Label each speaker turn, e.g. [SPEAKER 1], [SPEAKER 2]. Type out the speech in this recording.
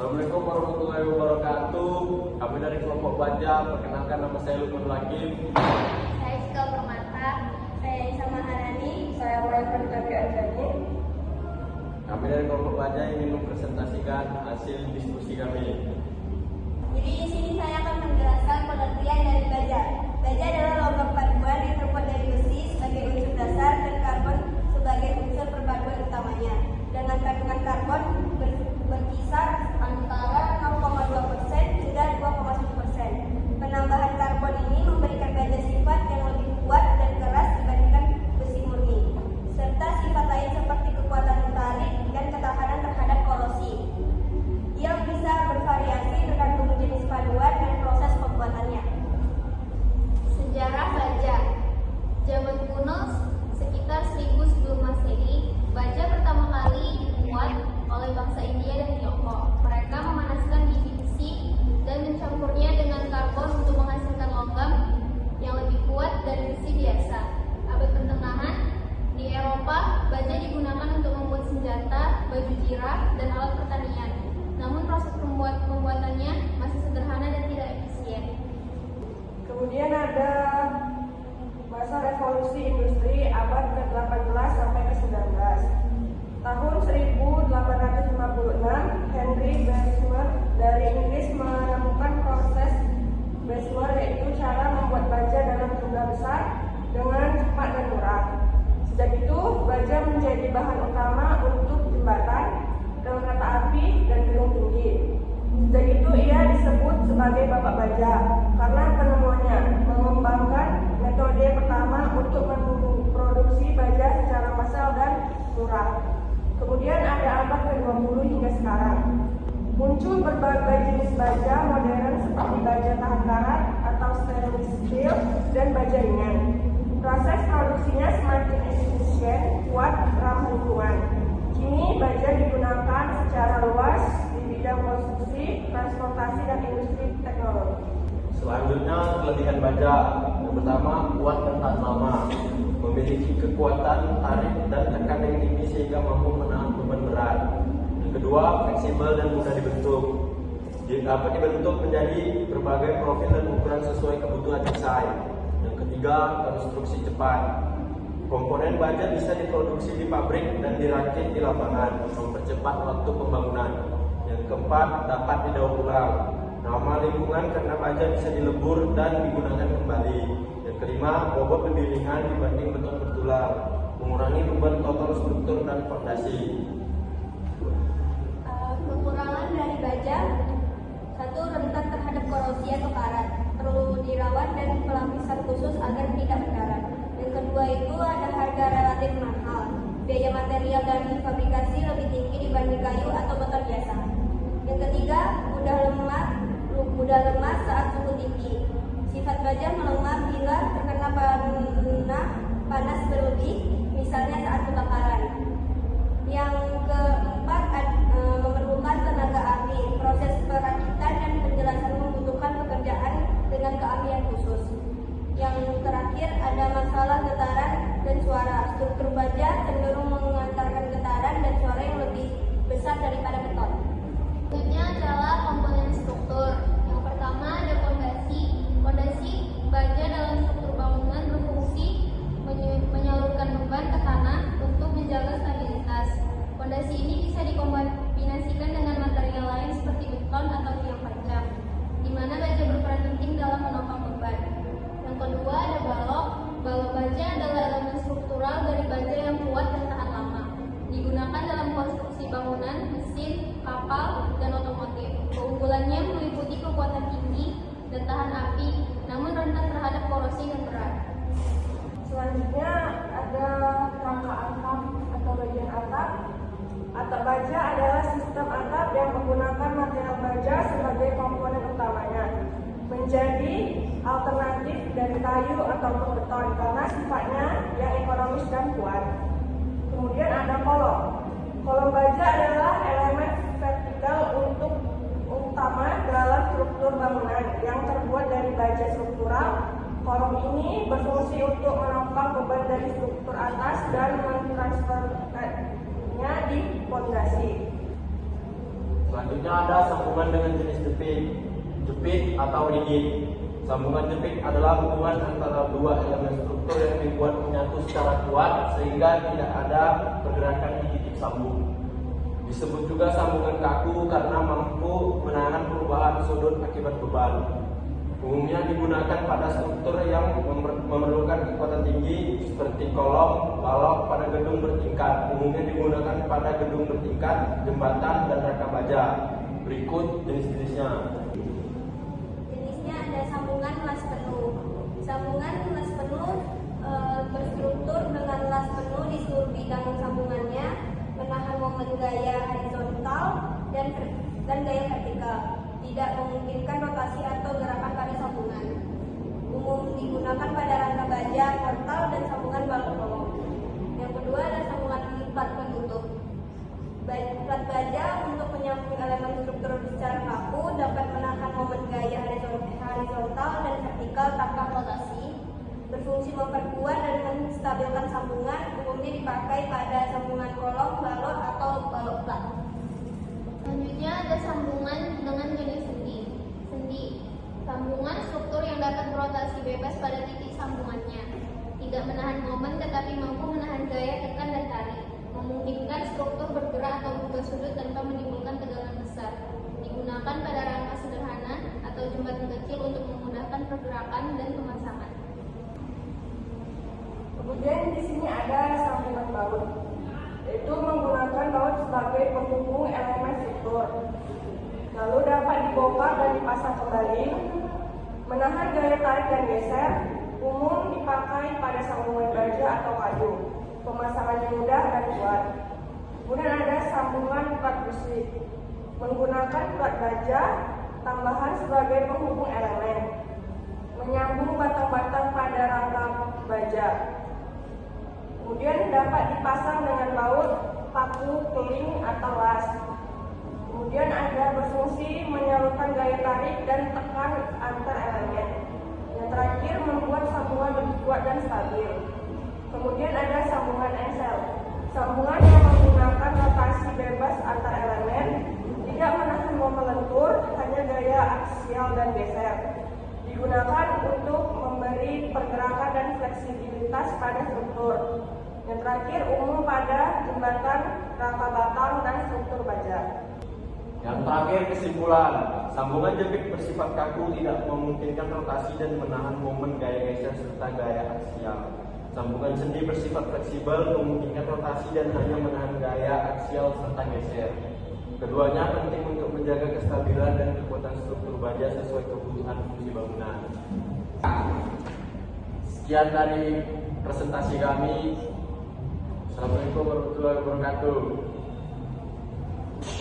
[SPEAKER 1] Assalamualaikum warahmatullahi wabarakatuh. Kami dari kelompok Baja. Perkenalkan, nama saya Lukman Lakim.
[SPEAKER 2] Saya Cika Permata. Saya Isa Maharani.
[SPEAKER 3] Saya Maifan Kabi Ajani.
[SPEAKER 1] Kami dari kelompok Baja ingin mempresentasikan hasil diskusi kami.
[SPEAKER 2] Jadi di sini saya akan menjelaskan pengertian dari baja. Baja adalah logam paduan yang terbuat dari besi sebagai unsur dasar dan karbon sebagai unsur perpaduan utamanya. Dengan kandungan karbon berkisar antara 0,2% hingga 2,1%. Penambahan karbon ini memberikan baja sifat yang lebih kuat dan keras dibandingkan besi murni, serta sifat lain seperti kekuatan tarik dan ketahanan terhadap korosi. Ia bisa bervariasi tergantung jenis paduan dan proses pembuatannya. Sejarah baja. Zaman kuno sekitar 1000 sebelum Masehi, baja pertama kali dibuat oleh bangsa India dan Tiongkok. Mereka memanaskan biji besi dan mencampurnya dengan karbon untuk menghasilkan logam yang lebih kuat dari besi biasa. Abad pertengahan, di Eropa, baja digunakan untuk membuat senjata, baju jirah, dan alat pertanian. Namun proses pembuatannya masih sederhana dan tidak efisien.
[SPEAKER 3] Kemudian ada masa revolusi industri abad ke-18 sampai ke-19. Tahun 1856, Henry Bessemer dari Inggris menemukan proses Bessemer, yaitu cara membuat baja dalam jumlah besar dengan cepat dan murah. Sejak itu, baja menjadi bahan utama untuk jembatan, rel kereta api, dan gedung tinggi. Sejak itu ia disebut sebagai Bapak Baja karena penemuannya mengembangkan metode pertama untuk memproduksi baja secara massal dan murah. Kemudian ada abad ke-20 hingga sekarang. Muncul berbagai jenis baja modern seperti baja tahan karat atau stainless steel dan baja ringan. Proses produksinya semakin efisien, kuat, ramah lingkungan. Kini baja digunakan secara luas di bidang konstruksi, transportasi, dan industri teknologi.
[SPEAKER 1] Selanjutnya, kelebihan baja. Yang pertama, kuat dan tahan lama. Memiliki kekuatan tarik dan tekan yang tinggi sehingga mampu menahan beban berat. Yang kedua, fleksibel dan mudah dibentuk. Dapat dibentuk menjadi berbagai profil dan ukuran sesuai kebutuhan desain. Yang ketiga, konstruksi cepat. Komponen baja bisa diproduksi di pabrik dan dirakit di lapangan, mempercepat waktu pembangunan. Yang keempat, dapat didaur ulang. Ramah lingkungan karena baja bisa dilebur dan digunakan kembali. Yang kelima, bobot lebih ringan dibanding beton bertulang, mengurangi beban total struktur dan fondasi.
[SPEAKER 2] Kekurangan dari baja: satu, rentan terhadap korosi atau karat, perlu dirawat dan pelapisan khusus agar tidak berkarat. Yang kedua itu ada harga relatif mahal, biaya material dan fabrikasi lebih tinggi dibanding kayu atau beton biasa. Yang ketiga, mudah lemah saat suhu tinggi. Sifat baja melemah bila terkena panas berlebih, misalnya saat kebakaran. Yang keempat, memerlukan tenaga ahli. Proses perakitan dan penjelasan membutuhkan pekerjaan dengan keahlian khusus. Yang terakhir ada masalah getaran dan suara. Struktur baja cenderung mengantarkan getaran dan suara yang lebih besar daripada beton. Selanjutnya adalah komponen struktur. Yang pertama ada fondasi. Fondasi baja dalam struktur bangunan berfungsi menyalurkan beban ke tanah untuk menjaga stabilitas. Fondasi ini bisa dikombinasikan dengan material lain seperti beton atau tiang pancang, di mana baja berperan penting dalam menopang beban. Yang kedua ada balok. Balok baja adalah elemen struktural dari baja yang kuat dan tahan lama. Digunakan dalam konstruksi bangunan, mesin, kapal, dan otomotif. Keunggulannya meliputi kekuatan tinggi dan tahan api, namun rentan terhadap korosi dan berat.
[SPEAKER 3] Selanjutnya ada rangka atap atau bagian atap. Atap baja adalah sistem atap yang menggunakan material baja sebagai komponen utamanya, menjadi alternatif dari kayu ataupun beton karena sifatnya yang ekonomis dan kuat. Kemudian ada kolom. Kolom baja adalah elemen vertikal untuk utama dalam struktur bangunan yang terbuat dari baja struktural. Kolom ini berfungsi untuk menopang beban dari struktur atas dan mentransfernya di fondasi.
[SPEAKER 1] Selanjutnya ada sambungan dengan jenis jepit. Jepit atau rigid. Sambungan jepit adalah hubungan antara dua elemen struktur yang dibuat menyatu secara kuat sehingga tidak ada pergerakan di titik sambung. Disebut juga sambungan kaku karena mampu menahan perubahan sudut akibat beban. Umumnya digunakan pada struktur yang memerlukan kekuatan tinggi seperti kolom, balok pada gedung bertingkat. Umumnya digunakan pada gedung bertingkat, jembatan, dan rangka baja. Berikut jenis-jenisnya.
[SPEAKER 2] Jenisnya ada sambungan las penuh. Sambungan las penuh berstruktur dengan las penuh di seluruh bidang sambungannya, menahan momen gaya horizontal dan gaya vertikal. Tidak memungkinkan rotasi atau gerakan pada sambungan. Umum digunakan pada rangka baja, portal, dan sambungan balok kolom. Yang kedua ada sambungan plat penutup. Plat baja untuk menyambung elemen struktur secara kaku dapat menahan momen gaya horizontal dan vertikal tanpa rotasi. Berfungsi memperkuat dan menstabilkan sambungan. Umumnya dipakai pada sambungan kolom, balok, atau balok plat.
[SPEAKER 4] Selanjutnya ada sambungan dengan jenis sendi. Sendi, sambungan struktur yang dapat berotasi bebas pada titik sambungannya. Tidak menahan momen tetapi mampu menahan gaya tekan dan tarik. Memungkinkan struktur bergerak atau berubah sudut tanpa menimbulkan tegangan besar. Digunakan pada rangka sederhana atau jembatan kecil untuk memudahkan pergerakan dan pemasangan.
[SPEAKER 3] Kemudian di sini ada sambungan baut, yaitu menggunakan baut sebagai penghubung elemen struktur. Lalu dapat dibongkar dan dipasang kembali, menahan gaya tarik dan geser. Umum dipakai pada sambungan baja atau kayu. Pemasangannya mudah dan kuat. Kemudian ada sambungan plat besi, menggunakan plat baja tambahan sebagai penghubung elemen, menyambung batang-batang pada rangka baja. Kemudian dapat dipasang dengan baut, paku, keling, atau las. Kemudian ada berfungsi menyalurkan gaya tarik dan tekan antar elemen. Yang terakhir membuat sambungan lebih kuat dan stabil. Kemudian ada sambungan engsel. Sambungan yang menggunakan rotasi bebas antar elemen, tidak menahan momen lentur, hanya gaya aksial dan geser. Digunakan untuk memberi pergerakan dan fleksibilitas pada struktur. Yang terakhir umum pada jembatan, rangka batang, dan struktur baja.
[SPEAKER 1] Yang terakhir kesimpulan, sambungan jepit bersifat kaku tidak memungkinkan rotasi dan menahan momen gaya geser serta gaya aksial. Sambungan sendi bersifat fleksibel, memungkinkan rotasi dan hanya menahan gaya aksial serta geser. Keduanya penting untuk menjaga kestabilan dan kekuatan struktur baja sesuai kebutuhan fungsi bangunan. Sekian dari presentasi kami. Assalamualaikum warahmatullahi wabarakatuh.